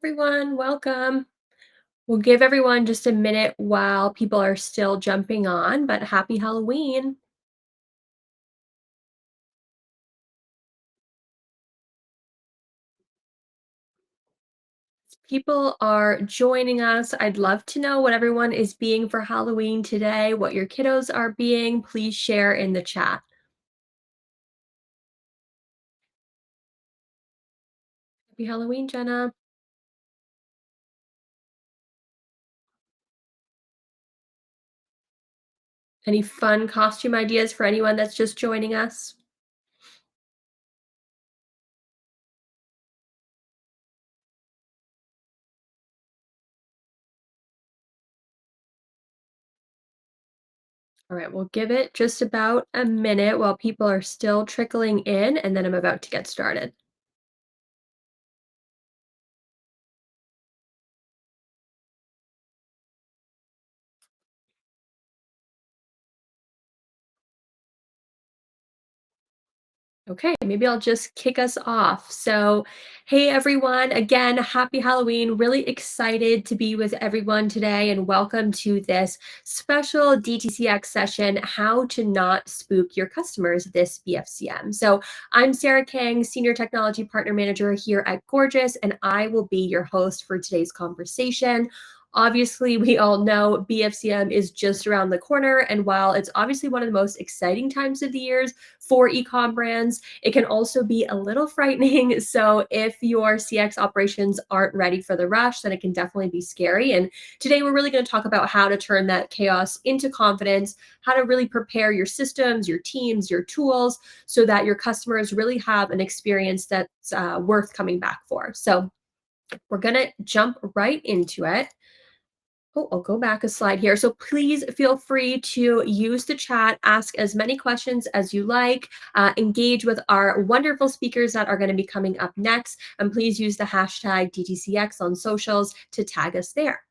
Everyone, welcome. We'll give everyone just a minute while people are still jumping on, but happy Halloween. People are joining us. I'd love to know what everyone is being for Halloween today, what your kiddos are being. Please share in the chat. Happy Halloween, Jenna. Any fun costume ideas for anyone that's just joining us? All right, we'll give it just about a minute while people are still trickling in, and then I'm about to get started. Okay, maybe I'll just kick us off. So, hey everyone, again, happy Halloween. Really excited to be with everyone today and welcome to this special DTCx session, How to Not Spook Your Customers this BFCM. So, I'm Sarah Kang, Senior Technology Partner Manager here at Gorgeous, and I will be your host for today's conversation. Obviously, we all know BFCM is just around the corner, and while it's obviously one of the most exciting times of the years for e-com brands, it can also be a little frightening. So if your CX operations aren't ready for the rush, then it can definitely be scary. And today we're really going to talk about how to turn that chaos into confidence, how to really prepare your systems, your teams, your tools, so that your customers really have an experience that's worth coming back for. So we're going to jump right into it. Oh, I'll go back a slide here. So please feel free to use the chat, ask as many questions as you like, engage with our wonderful speakers that are going to be coming up next, and please use the hashtag DTCX on socials to tag us there.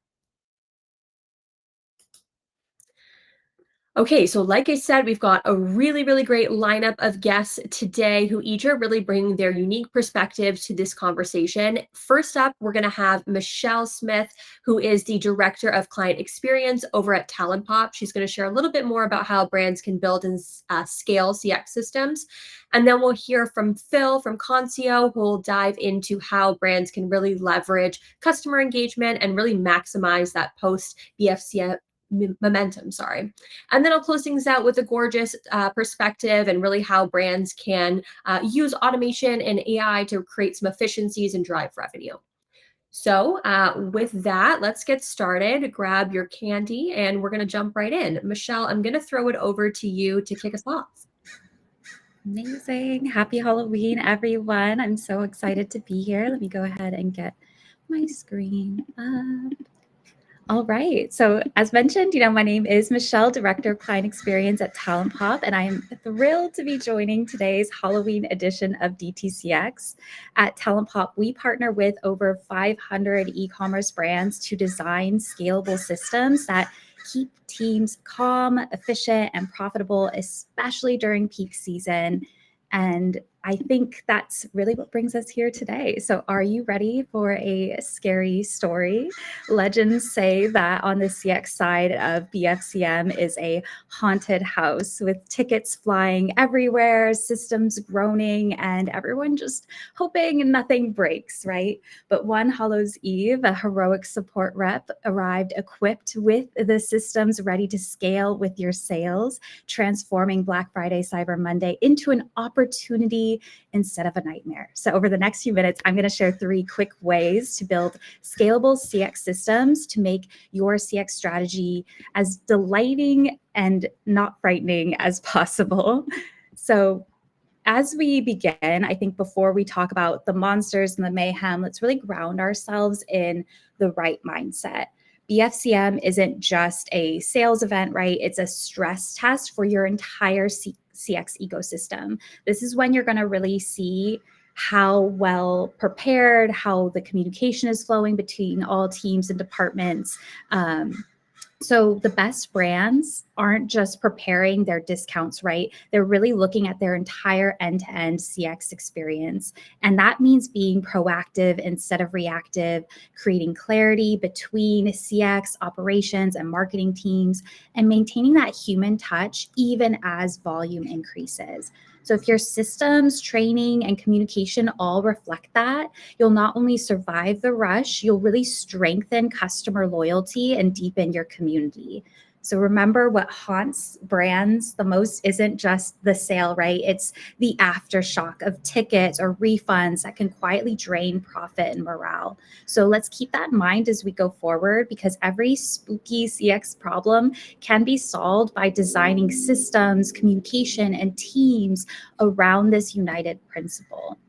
Okay, so like I said, we've got a really great lineup of guests today who each are really bringing their unique perspective to this conversation. First up, we're going to have Michelle Smith, who is the Director of Client Experience over at Talent Pop. She's going to share a little bit more about how brands can build and scale CX systems. And then we'll hear from Phil from Concio, who will dive into how brands can really leverage customer engagement and really maximize that post BFCM momentum, sorry. And then I'll close things out with a gorgeous perspective and really how brands can use automation and AI to create some efficiencies and drive revenue. So with that, let's get started. Grab your candy and we're going to jump right in. Michelle, I'm going to throw it over to you to kick us off. Amazing. Happy Halloween, everyone. I'm so excited to be here. Let me go ahead and get my screen up. All right. So as mentioned, my name is Michelle, Director of Client Experience at Talent Pop, and I am thrilled to be joining today's Halloween edition of DTCx. At Talent Pop, we partner with over 500 e-commerce brands to design scalable systems that keep teams calm, efficient, and profitable, especially during peak season. And I think that's really what brings us here today. So are you ready for a scary story? Legends say that on the CX side of BFCM is a haunted house with tickets flying everywhere, systems groaning, and everyone just hoping nothing breaks, right? But one Hallows Eve, a heroic support rep arrived equipped with the systems ready to scale with your sales, transforming Black Friday, Cyber Monday into an opportunity instead of a nightmare. So over the next few minutes, I'm going to share 3 quick ways to build scalable CX systems to make your CX strategy as delighting and not frightening as possible. So as we begin, I think before we talk about the monsters and the mayhem, let's really ground ourselves in the right mindset. BFCM isn't just a sales event, right? It's a stress test for your entire CX ecosystem. This is when you're going to really see how well prepared, how the communication is flowing between all teams and departments, So the best brands aren't just preparing their discounts, right? They're really looking at their entire end-to-end CX experience. And that means being proactive instead of reactive, creating clarity between CX operations and marketing teams, and maintaining that human touch even as volume increases. So if your systems, training, and communication all reflect that, you'll not only survive the rush, you'll really strengthen customer loyalty and deepen your community. So remember, what haunts brands the most isn't just the sale, right? It's the aftershock of tickets or refunds that can quietly drain profit and morale. So let's keep that in mind as we go forward, because every spooky CX problem can be solved by designing systems, communication, and teams around this united principle.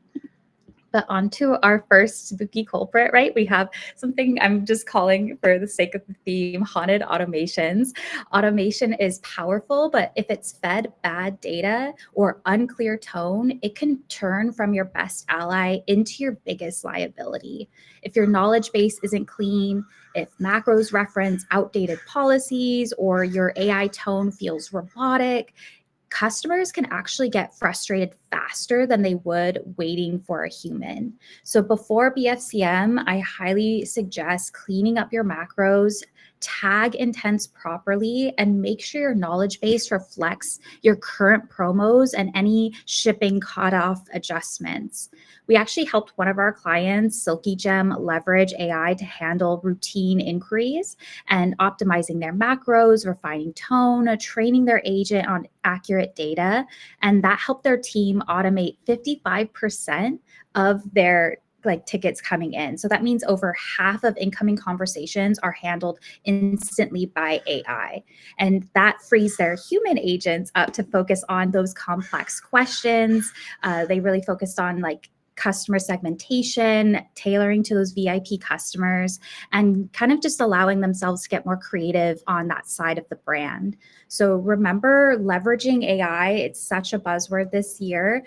But onto our first spooky culprit, right? We have something I'm just calling, for the sake of the theme, haunted automations. Automation is powerful, but if it's fed bad data or unclear tone, it can turn from your best ally into your biggest liability. If your knowledge base isn't clean, if macros reference outdated policies, or your AI tone feels robotic, customers can actually get frustrated faster than they would waiting for a human. So before BFCM, I highly suggest cleaning up your macros, tag intents properly, and make sure your knowledge base reflects your current promos and any shipping cutoff adjustments. We actually helped one of our clients, Silky Gem, leverage AI to handle routine inquiries and optimizing their macros, refining tone, training their agent on accurate data. And that helped their team automate 55% of their tickets coming in. So that means over half of incoming conversations are handled instantly by AI. And that frees their human agents up to focus on those complex questions. They really focused on customer segmentation, tailoring to those VIP customers, and kind of just allowing themselves to get more creative on that side of the brand. So remember, leveraging AI, it's such a buzzword this year.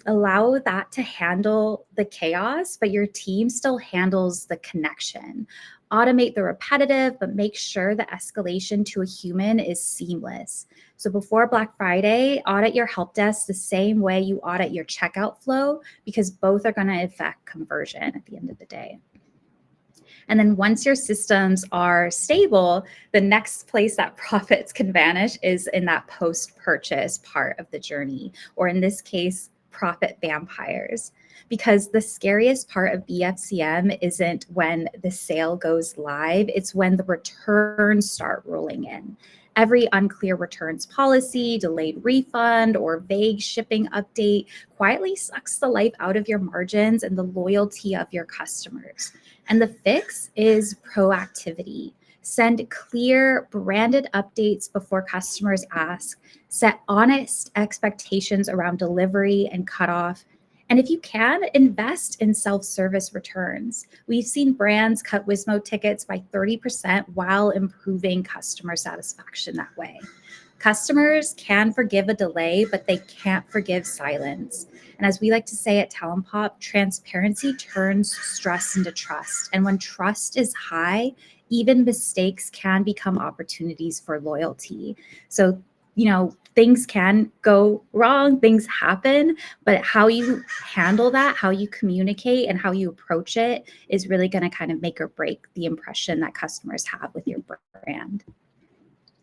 Allow that to handle the chaos, but your team still handles the connection. Automate the repetitive, but make sure the escalation to a human is seamless. So before Black Friday, audit your help desk the same way you audit your checkout flow, because both are going to affect conversion at the end of the day. And then once your systems are stable, the next place that profits can vanish is in that post-purchase part of the journey, or in this case, profit vampires. Because the scariest part of BFCM isn't when the sale goes live, it's when the returns start rolling in. Every unclear returns policy, delayed refund, or vague shipping update quietly sucks the life out of your margins and the loyalty of your customers. And the fix is proactivity. Send clear, branded updates before customers ask. Set honest expectations around delivery and cutoff. And if you can, invest in self-service returns. We've seen brands cut Wismo tickets by 30% while improving customer satisfaction that way. Customers can forgive a delay, but they can't forgive silence. And as we like to say at Talent Pop, transparency turns stress into trust. And when trust is high, even mistakes can become opportunities for loyalty. So, things can go wrong, things happen, but how you handle that, how you communicate, and how you approach it is really going to kind of make or break the impression that customers have with your brand.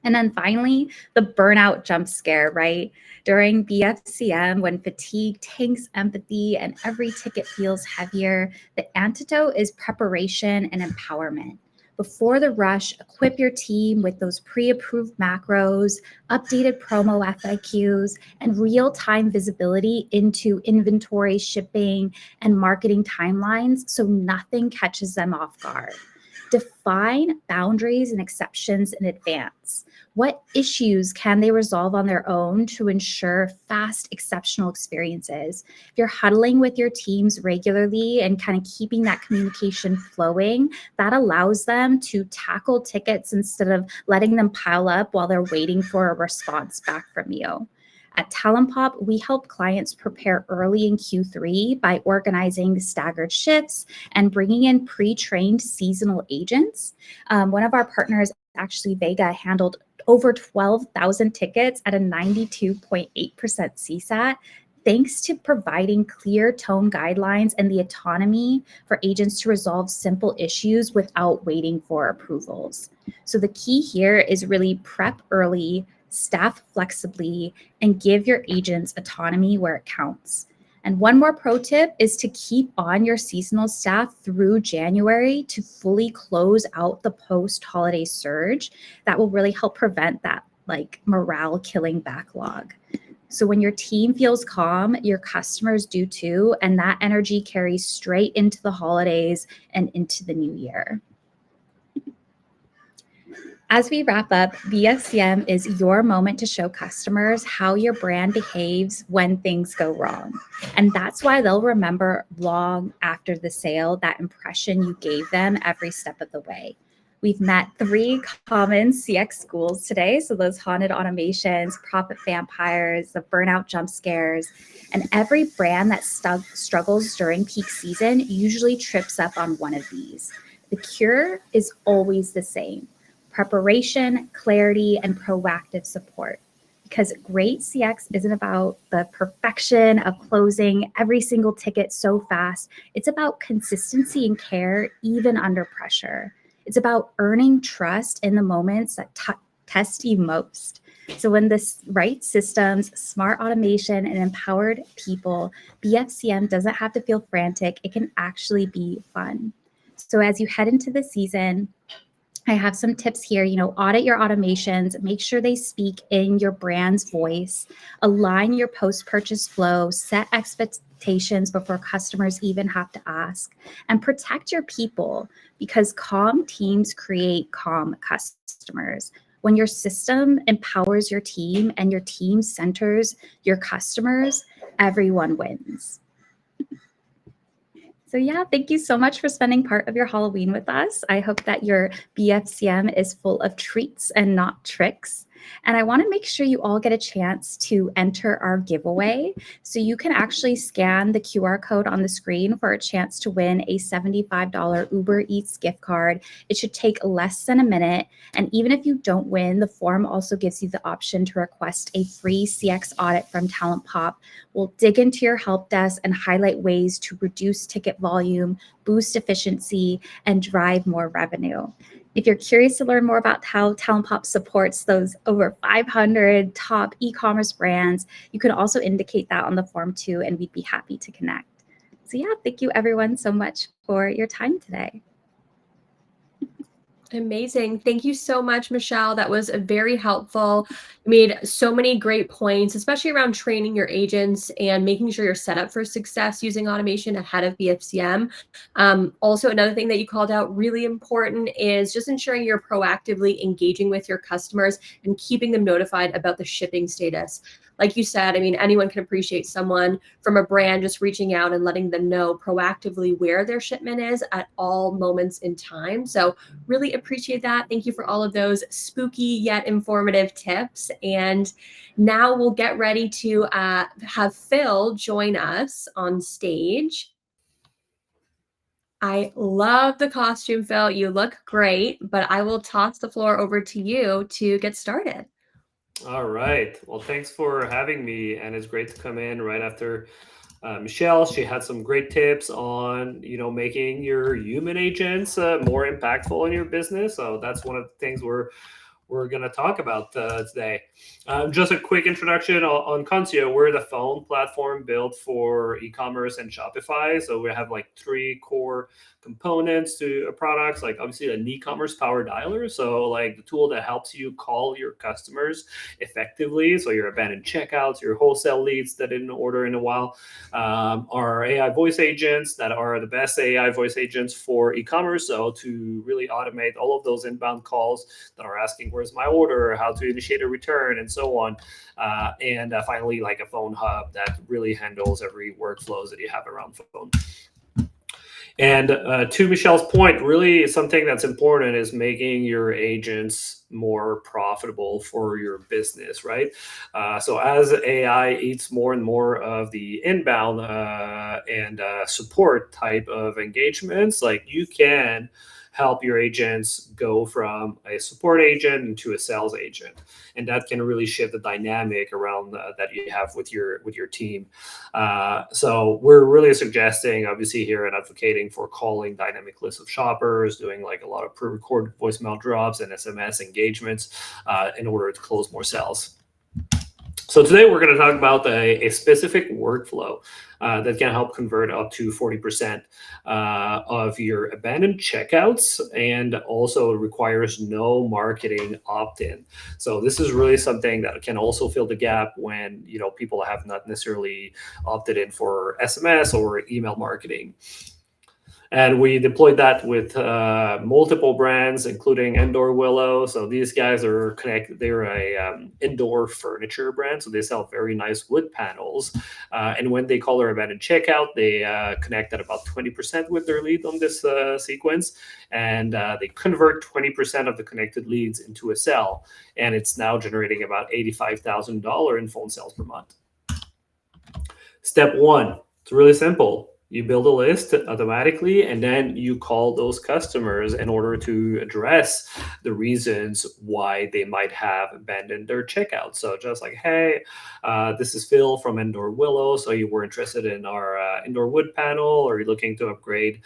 And then finally, the burnout jump scare, right? During BFCM, when fatigue tanks empathy and every ticket feels heavier, the antidote is preparation and empowerment. Before the rush, equip your team with those pre-approved macros, updated promo FAQs, and real-time visibility into inventory, shipping, and marketing timelines so nothing catches them off guard. Define boundaries and exceptions in advance. What issues can they resolve on their own to ensure fast, exceptional experiences? If you're huddling with your teams regularly and kind of keeping that communication flowing, that allows them to tackle tickets instead of letting them pile up while they're waiting for a response back from you. At Talent Pop, we help clients prepare early in Q3 by organizing staggered shifts and bringing in pre-trained seasonal agents. One of our partners actually Vega handled over 12,000 tickets at a 92.8% CSAT, thanks to providing clear tone guidelines and the autonomy for agents to resolve simple issues without waiting for approvals. So the key here is really prep early, staff flexibly, and give your agents autonomy where it counts. And one more pro tip is to keep on your seasonal staff through January to fully close out the post-holiday surge. That will really help prevent that like morale killing backlog. So when your team feels calm, your customers do too, and that energy carries straight into the holidays and into the new year. As we wrap up, BFCM is your moment to show customers how your brand behaves when things go wrong. And that's why they'll remember long after the sale that impression you gave them every step of the way. We've met 3 common CX schools today. So those haunted automations, profit vampires, the burnout jump scares, and every brand that struggles during peak season usually trips up on one of these. The cure is always the same: preparation, clarity, and proactive support. Because great CX isn't about the perfection of closing every single ticket so fast. It's about consistency and care, even under pressure. It's about earning trust in the moments that test you most. So when the right systems, smart automation, and empowered people, BFCM doesn't have to feel frantic. It can actually be fun. So as you head into the season, I have some tips here. Audit your automations, make sure they speak in your brand's voice, align your post-purchase flow, set expectations before customers even have to ask, and protect your people, because calm teams create calm customers. When your system empowers your team and your team centers your customers, everyone wins. So yeah, thank you so much for spending part of your Halloween with us. I hope that your BFCM is full of treats and not tricks. And I want to make sure you all get a chance to enter our giveaway. So you can actually scan the QR code on the screen for a chance to win a $75 Uber Eats gift card. It should take less than a minute. And even if you don't win, the form also gives you the option to request a free CX audit from Talent Pop. We'll dig into your help desk and highlight ways to reduce ticket volume, boost efficiency, and drive more revenue. If you're curious to learn more about how Talent Pop supports those over 500 top e-commerce brands, you can also indicate that on the form too, and we'd be happy to connect. So yeah, thank you everyone so much for your time today. Amazing. Thank you so much, Michelle. That was very helpful. You made so many great points, especially around training your agents and making sure you're set up for success using automation ahead of BFCM. Also, another thing that you called out really important is just ensuring you're proactively engaging with your customers and keeping them notified about the shipping status. Like you said, I mean, anyone can appreciate someone from a brand just reaching out and letting them know proactively where their shipment is at all moments in time. So really appreciate that. Thank you for all of those spooky yet informative tips. And now we'll get ready to have Phil join us on stage. I love the costume, Phil. You look great, but I will toss the floor over to you to get started. All right. Well, thanks for having me, and it's great to come in right after Michelle. She had some great tips on, making your human agents more impactful in your business. So that's one of the things we're going to talk about today. Just a quick introduction on Concio. We're the phone platform built for e-commerce and Shopify. So we have like 3 core components to products, like obviously an e-commerce power dialer. So like the tool that helps you call your customers effectively. So your abandoned checkouts, your wholesale leads that didn't order in a while, our AI voice agents that are the best AI voice agents for e-commerce. So to really automate all of those inbound calls that are asking, where's my order, how to initiate a return, and so on. And finally, like a phone hub that really handles every workflows that you have around phone. And to Michelle's point, really something that's important is making your agents more profitable for your business, right? So as AI eats more and more of the inbound and support type of engagements, like you can help your agents go from a support agent into a sales agent, and that can really shift the dynamic around that you have with your team. So we're really suggesting, obviously, here and advocating for calling dynamic lists of shoppers, doing like a lot of pre-recorded voicemail drops and SMS engagements in order to close more sales. So today we're going to talk about a specific workflow that can help convert up to 40% of your abandoned checkouts, and also requires no marketing opt-in. So this is really something that can also fill the gap when people have not necessarily opted in for SMS or email marketing. And we deployed that with multiple brands, including Indoor Willow. So these guys are connected. They're a indoor furniture brand. So they sell very nice wood panels. And when they call their abandoned checkout, they connect at about 20% with their lead on this sequence. And they convert 20% of the connected leads into a sale. And it's now generating about $85,000 in phone sales per month. Step one, it's really simple. You build a list automatically, and then you call those customers in order to address the reasons why they might have abandoned their checkout. So just like, hey, this is Phil from Indoor Willow. So you were interested in our indoor wood panel, or you're looking to upgrade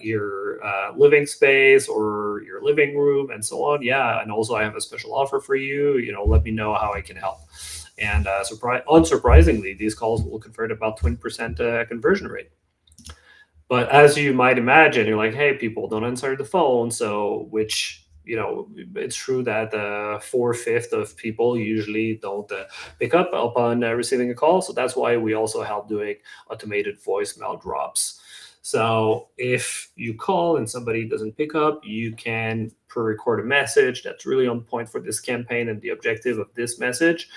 your living space or your living room and so on. Yeah, and also I have a special offer for you. Let me know how I can help. And unsurprisingly, these calls will convert about 20% conversion rate. But as you might imagine, you're like, hey, people don't answer the phone. So it's true that 4/5 of people usually don't pick up upon receiving a call. So that's why we also help doing automated voicemail drops. So if you call and somebody doesn't pick up, you can pre-record a message that's really on point for this campaign and the objective of this message,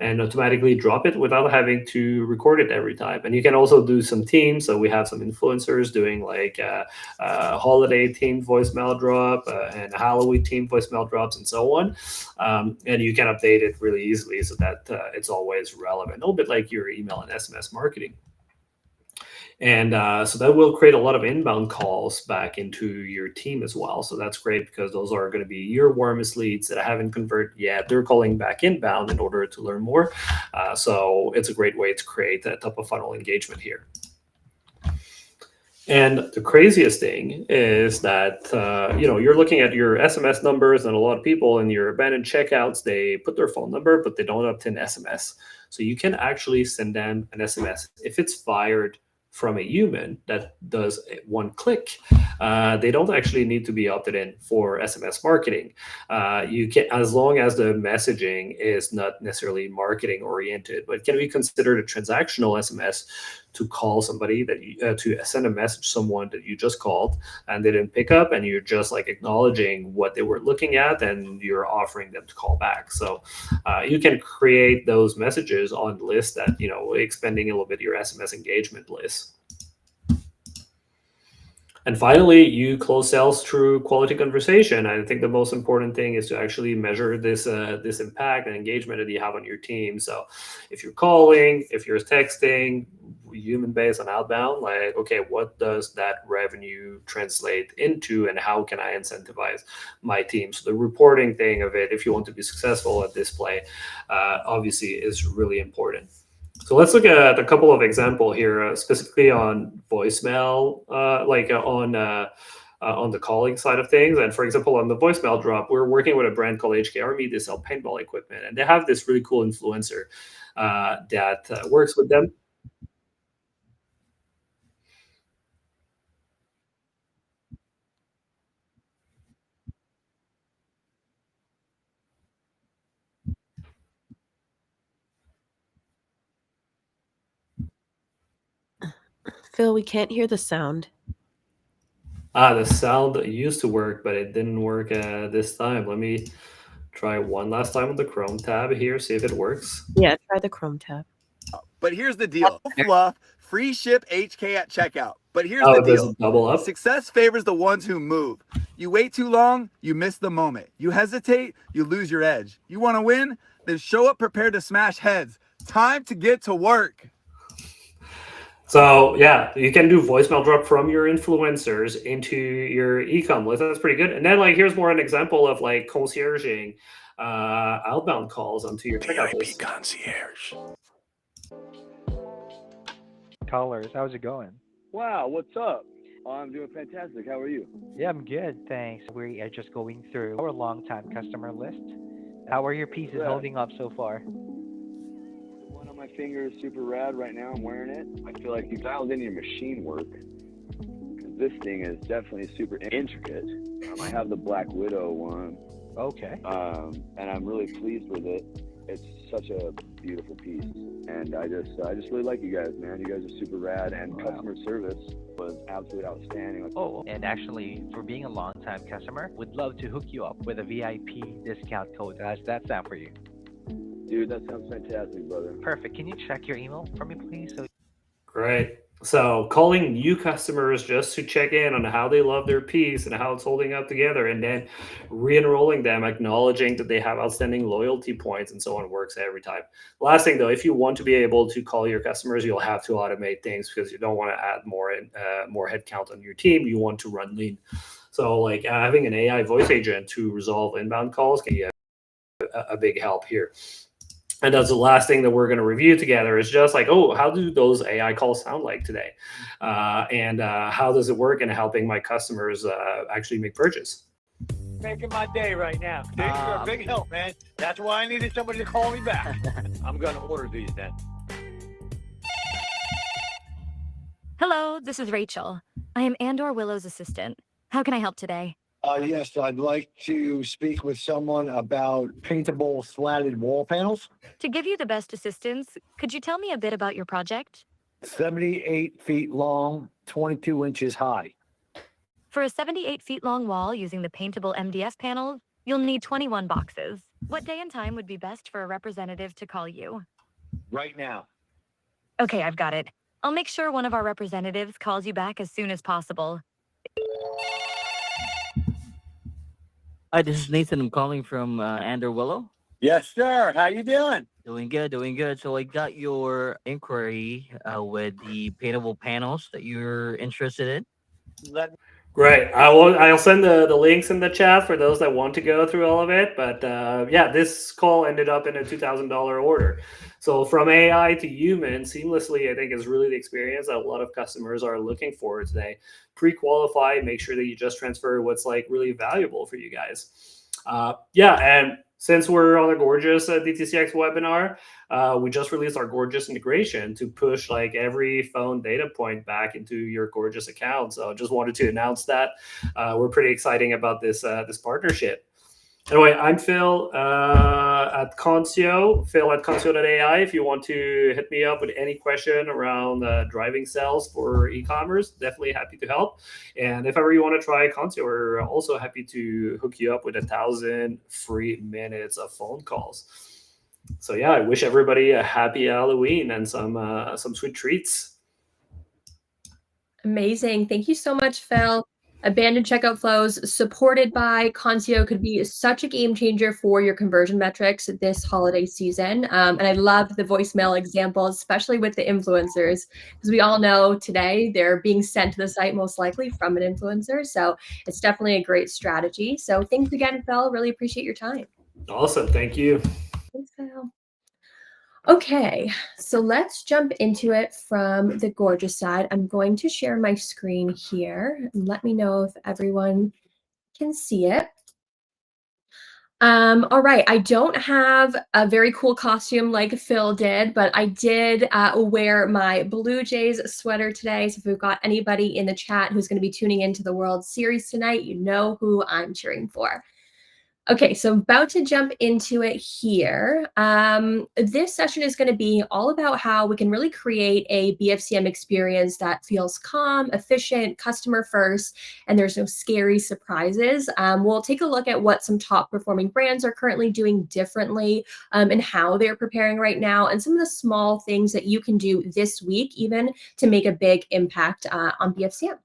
and automatically drop it without having to record it every time. And you can also do some teams. So we have some influencers doing like a holiday themed voicemail drop and a Halloween themed voicemail drops and so on. And you can update it really easily so that it's always relevant, a little bit like your email and SMS marketing. And so that will create a lot of inbound calls back into your team as well. So that's great, because those are going to be your warmest leads that haven't converted yet. They're calling back inbound in order to learn more. So it's a great way to create a top of funnel engagement here. And the craziest thing is that, you're looking at your SMS numbers, and a lot of people in your abandoned checkouts, they put their phone number, but they don't opt in SMS. So you can actually send them an SMS. If it's fired from a human that does one click, they don't actually need to be opted in for SMS marketing. You can, as long as the messaging is not necessarily marketing oriented, but it can be considered a transactional SMS to call somebody that to send a message to someone that you just called and they didn't pick up, and you're just like acknowledging what they were looking at, and you're offering them to call back. So you can create those messages on lists that, expanding a little bit your SMS engagement list. And finally, you close sales through quality conversation. I think the most important thing is to actually measure this impact and engagement that you have on your team. So if you're calling, if you're texting, human-based on outbound, like, okay, what does that revenue translate into, and how can I incentivize my team? So the reporting thing of it, if you want to be successful at display, obviously is really important. So let's look at a couple of examples here, specifically on voicemail, on the calling side of things. And for example, on the voicemail drop, we're working with a brand called HK Army. They sell paintball equipment, and they have this really cool influencer that works with them. Phil, we can't hear the sound. The sound used to work, but it didn't work this time. Let me try one last time on the Chrome tab here, see if it works. Yeah, try the Chrome tab. But here's the deal. Fluff, free ship HK at checkout. But here's the Does deal. it double up? Success favors the ones who move. You wait too long, you miss the moment. You hesitate, you lose your edge. You want to win? Then show up prepared to smash heads. Time to get to work. So yeah, you can do voicemail drop from your influencers into your e-com list. That's pretty good. And then like here's more an example of like concierging outbound calls onto your checkout list. concierge. Callers, how's it going? Wow, what's up? I'm doing fantastic. How are you? Yeah, I'm good, thanks. We are just going through our long-time customer list. How are your pieces Rad. holding up so far? One on my finger is super rad right now. I'm wearing it. I feel like you dialed in your machine work. 'Cause this thing is definitely super intricate. I have the Black Widow one, Okay. and I'm really pleased with it. It's such a beautiful piece, and I just really like you guys, man. You guys are super rad, and Wow. customer service was absolutely outstanding. Oh, and actually, for being a long-time customer, would love to hook you up with a VIP discount code. How's that sound for you? Dude, that sounds fantastic, brother. Perfect. Can you check your email for me, please? So Great. So calling new customers just to check in on how they love their piece and how it's holding up together, and then re-enrolling them, acknowledging that they have outstanding loyalty points and so on works every time. Last thing though, if you want to be able to call your customers, you'll have to automate things because you don't want to add more headcount on your team. You want to run lean. So like having an AI voice agent to resolve inbound calls can be a big help here. And that's the last thing that we're going to review together is just like, oh, how do those AI calls sound like today? And how does it work in helping my customers actually make purchase? Making my day right now. Thanks for a big help, man. That's why I needed somebody to call me back. I'm going to order these then. Hello, this is Rachel. I am Andor Willow's assistant. How can I help today? Yes, I'd like to speak with someone about paintable slatted wall panels. To give you the best assistance, could you tell me a bit about your project? 78 feet long, 22 inches high. For a 78 feet long wall using the paintable MDF panels, you'll need 21 boxes. What day and time would be best for a representative to call you? Right now. Okay, I've got it. I'll make sure one of our representatives calls you back as soon as possible. Hi, this is Nathan. I'm calling from Andor Willow. Yes, sir. How you doing? Doing good, doing good. So I got your inquiry with the paintable panels that you're interested in. Great. I'll send the links in the chat for those that want to go through all of it. But yeah, this call ended up in a $2,000 order. So from AI to human seamlessly, I think is really the experience that a lot of customers are looking for today. Pre-qualify, make sure that you just transfer what's like really valuable for you guys. Yeah, and since we're on a gorgeous DTCx webinar, we just released our gorgeous integration to push like every phone data point back into your gorgeous account. So just wanted to announce that. We're pretty exciting about this partnership. Anyway, I'm Phil at Concio, Phil at Concio.ai. If you want to hit me up with any question around driving sales for e-commerce, definitely happy to help. And if ever you want to try Concio, we're also happy to hook you up with 1,000 free minutes of phone calls. So yeah, I wish everybody a happy Halloween and some sweet treats. Amazing. Thank you so much, Phil. Abandoned checkout flows supported by Concio could be such a game changer for your conversion metrics this holiday season. And I love the voicemail example, especially with the influencers, because we all know today they're being sent to the site most likely from an influencer. So it's definitely a great strategy. So thanks again, Phil. Really appreciate your time. Awesome. Thank you. Thanks, Phil. Okay, so let's jump into it from the gorgeous side. I'm going to share my screen here. Let me know if everyone can see it. All right, I don't have a very cool costume like Phil did, but I did wear my Blue Jays sweater today. So if we've got anybody in the chat who's going to be tuning into the World Series tonight, you know who I'm cheering for. Okay, so I'm about to jump into it here. This session is going to be all about how we can really create a BFCM experience that feels calm, efficient, customer first, and there's no scary surprises. We'll take a look at what some top performing brands are currently doing differently and how they're preparing right now, and some of the small things that you can do this week even to make a big impact on BFCM.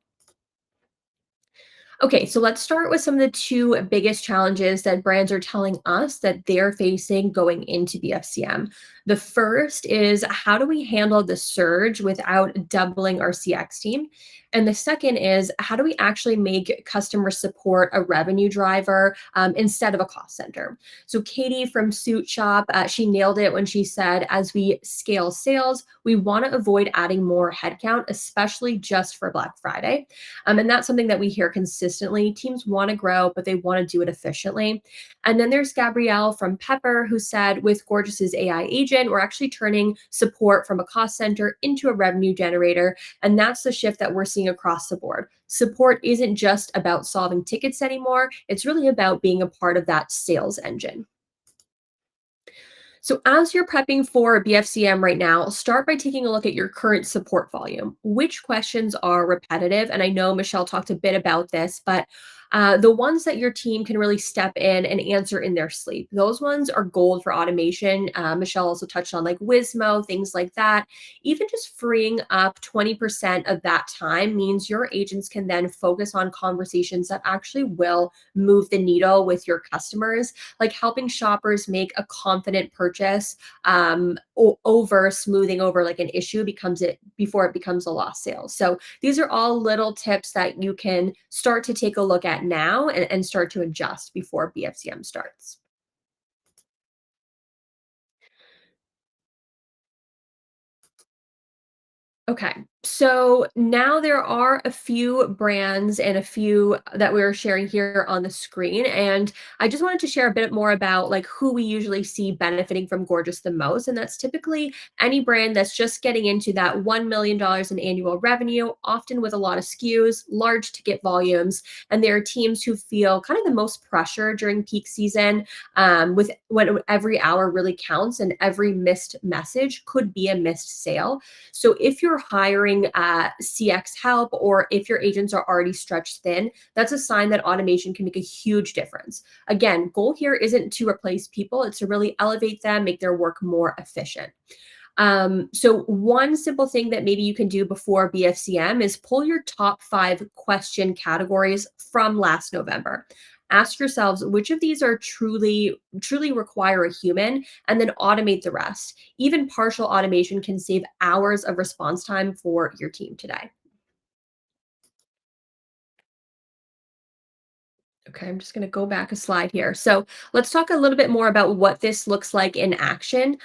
Okay, so let's start with some of the two biggest challenges that brands are telling us that they're facing going into BFCM. The first is, how do we handle the surge without doubling our CX team? And the second is, how do we actually make customer support a revenue driver instead of a cost center? So Katie from Suit Shop, she nailed it when she said, as we scale sales, we want to avoid adding more headcount, especially just for Black Friday. And that's something that we hear consistently. Teams want to grow, but they want to do it efficiently. And then there's Gabrielle from Pepper, who said, with Gorgeous's AI agent, we're actually turning support from a cost center into a revenue generator. And that's the shift that we're seeing across the board. Support isn't just about solving tickets anymore. It's really about being a part of that sales engine. So as you're prepping for BFCM right now, start by taking a look at your current support volume. Which questions are repetitive? And I know Michelle talked a bit about this, but the ones that your team can really step in and answer in their sleep, those ones are gold for automation. Michelle also touched on like Wizmo, things like that. Even just freeing up 20% of that time means your agents can then focus on conversations that actually will move the needle with your customers, like helping shoppers make a confident purchase over smoothing over like an issue before it becomes a lost sale. So these are all little tips that you can start to take a look at now and start to adjust before BFCM starts. Okay, so now there are a few brands and a few that we're sharing here on the screen, and I just wanted to share a bit more about like who we usually see benefiting from Gorgeous the most, and that's typically any brand that's just getting into that $1 million in annual revenue, often with a lot of SKUs, large ticket volumes, and there are teams who feel kind of the most pressure during peak season, with when every hour really counts and every missed message could be a missed sale. So if you're hiring CX help, or if your agents are already stretched thin, that's a sign that automation can make a huge difference. Again, goal here isn't to replace people, it's to really elevate them, make their work more efficient. So one simple thing that maybe you can do before BFCM is pull your top 5 question categories from last November. Ask yourselves which of these are truly require a human, and then automate the rest. Even partial automation can save hours of response time for your team today. Okay, I'm just going to go back a slide here. So let's talk a little bit more about what this looks like in action.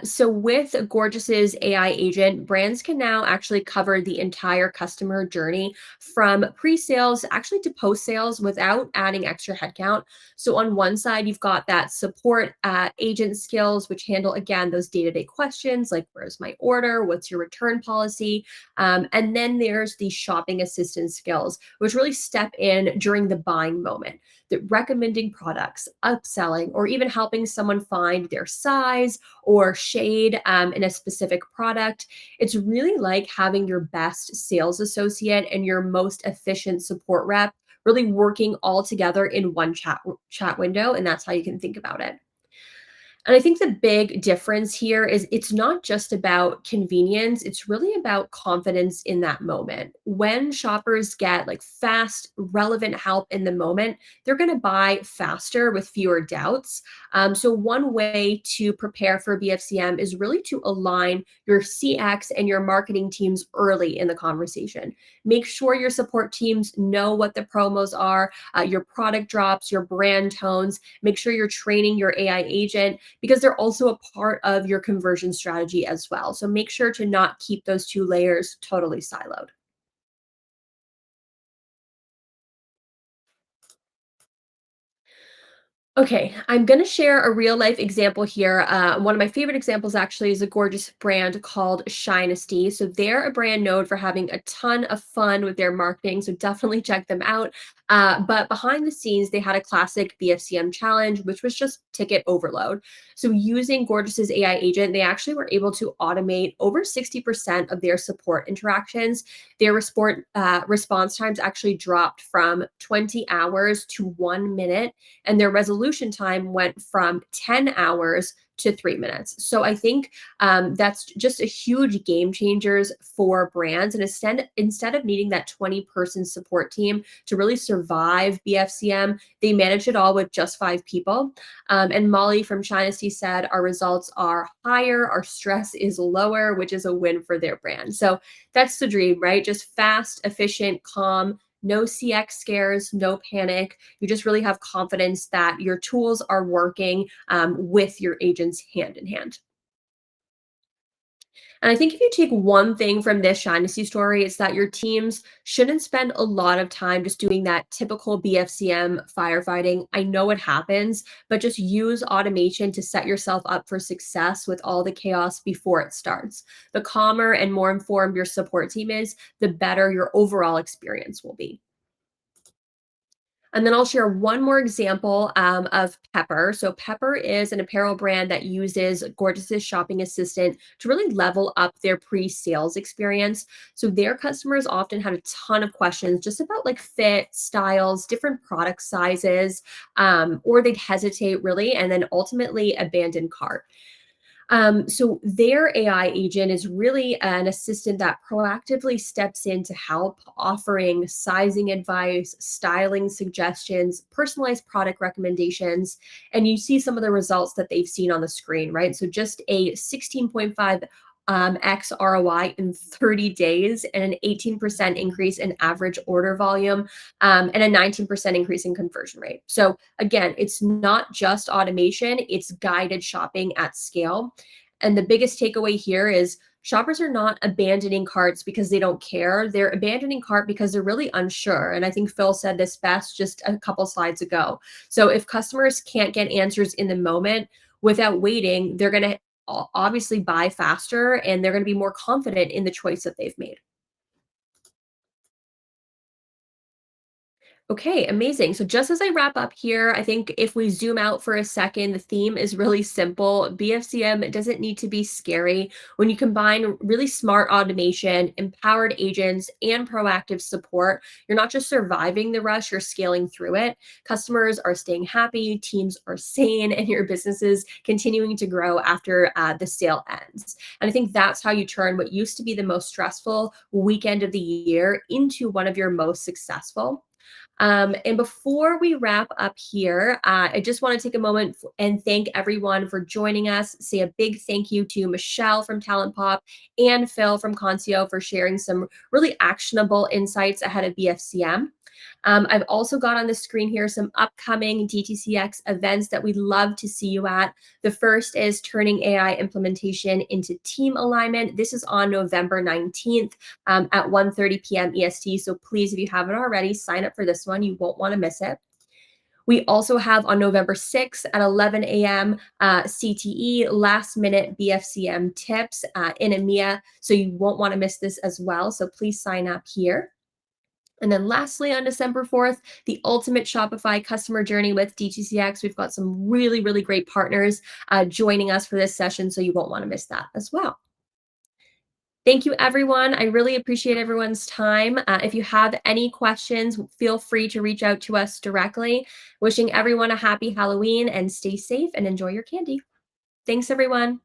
So with Gorgeous's AI agent, brands can now actually cover the entire customer journey from pre-sales actually to post-sales without adding extra headcount. So on one side, you've got that support agent skills, which handle, again, those day-to-day questions like, where's my order? What's your return policy? And then there's the shopping assistance skills, which really step in during the buying moment. That recommending products, upselling, or even helping someone find their size or shade in a specific product. It's really like having your best sales associate and your most efficient support rep really working all together in one chat window, and that's how you can think about it. And I think the big difference here is it's not just about convenience, it's really about confidence in that moment. When shoppers get like fast, relevant help in the moment, they're going to buy faster with fewer doubts. So one way to prepare for BFCM is really to align your CX and your marketing teams early in the conversation. Make sure your support teams know what the promos are, your product drops, your brand tones. Make sure you're training your AI agent, because they're also a part of your conversion strategy as well. So make sure to not keep those two layers totally siloed. Okay, I'm going to share a real life example here. One of my favorite examples actually is a gorgeous brand called Shinesty. So they're a brand known for having a ton of fun with their marketing. So definitely check them out. But behind the scenes, they had a classic BFCM challenge, which was just ticket overload. So using Gorgeous's AI agent, they actually were able to automate over 60% of their support interactions. Their response times actually dropped from 20 hours to 1 minute, and their resolution time went from 10 hours to 3 minutes. So I think that's just a huge game changers for brands. And instead of needing that 20-person support team to really survive BFCM, they manage it all with just 5 people. And Molly from Shinesty said, our results are higher, our stress is lower, which is a win for their brand. So that's the dream, right? Just fast, efficient, calm, no CX scares, no panic. You just really have confidence that your tools are working with your agents hand in hand. And I think if you take one thing from this Shinesty story, it's that your teams shouldn't spend a lot of time just doing that typical BFCM firefighting. I know it happens, but just use automation to set yourself up for success with all the chaos before it starts. The calmer and more informed your support team is, the better your overall experience will be. And then I'll share one more example of Pepper. So Pepper is an apparel brand that uses Gorgeous's shopping assistant to really level up their pre-sales experience. So their customers often had a ton of questions just about like fit, styles, different product sizes, or they'd hesitate really and then ultimately abandon cart. So their AI agent is really an assistant that proactively steps in to help, offering sizing advice, styling suggestions, personalized product recommendations. And you see some of the results that they've seen on the screen, right? So just a 16.5 X ROI in 30 days and an 18% increase in average order volume and a 19% increase in conversion rate. So again, it's not just automation, it's guided shopping at scale. And the biggest takeaway here is shoppers are not abandoning carts because they don't care. They're abandoning cart because they're really unsure. And I think Phil said this best just a couple slides ago. So if customers can't get answers in the moment without waiting, they're going to obviously buy faster and they're going to be more confident in the choice that they've made. Okay, amazing. So just as I wrap up here, I think if we zoom out for a second, the theme is really simple. BFCM doesn't need to be scary. When you combine really smart automation, empowered agents, and proactive support, you're not just surviving the rush, you're scaling through it. Customers are staying happy, teams are sane, and your business is continuing to grow after the sale ends. And I think that's how you turn what used to be the most stressful weekend of the year into one of your most successful. And before we wrap up here, I just want to take a moment and thank everyone for joining us. Say a big thank you to Michelle from Talent Pop and Phil from Concio for sharing some really actionable insights ahead of BFCM. I've also got on the screen here some upcoming DTCx events that we'd love to see you at. The first is Turning AI Implementation into Team Alignment. This is on November 19th at 1:30 p.m. EST. So please, if you haven't already, sign up for this one. You won't want to miss it. We also have on November 6th at 11 a.m. CTE last minute BFCM tips in EMEA. So you won't want to miss this as well. So please sign up here. And then lastly, on December 4th, the ultimate Shopify customer journey with DTCx. We've got some really, really great partners joining us for this session, so you won't want to miss that as well. Thank you, everyone. I really appreciate everyone's time. If you have any questions, feel free to reach out to us directly. Wishing everyone a happy Halloween and stay safe and enjoy your candy. Thanks, everyone.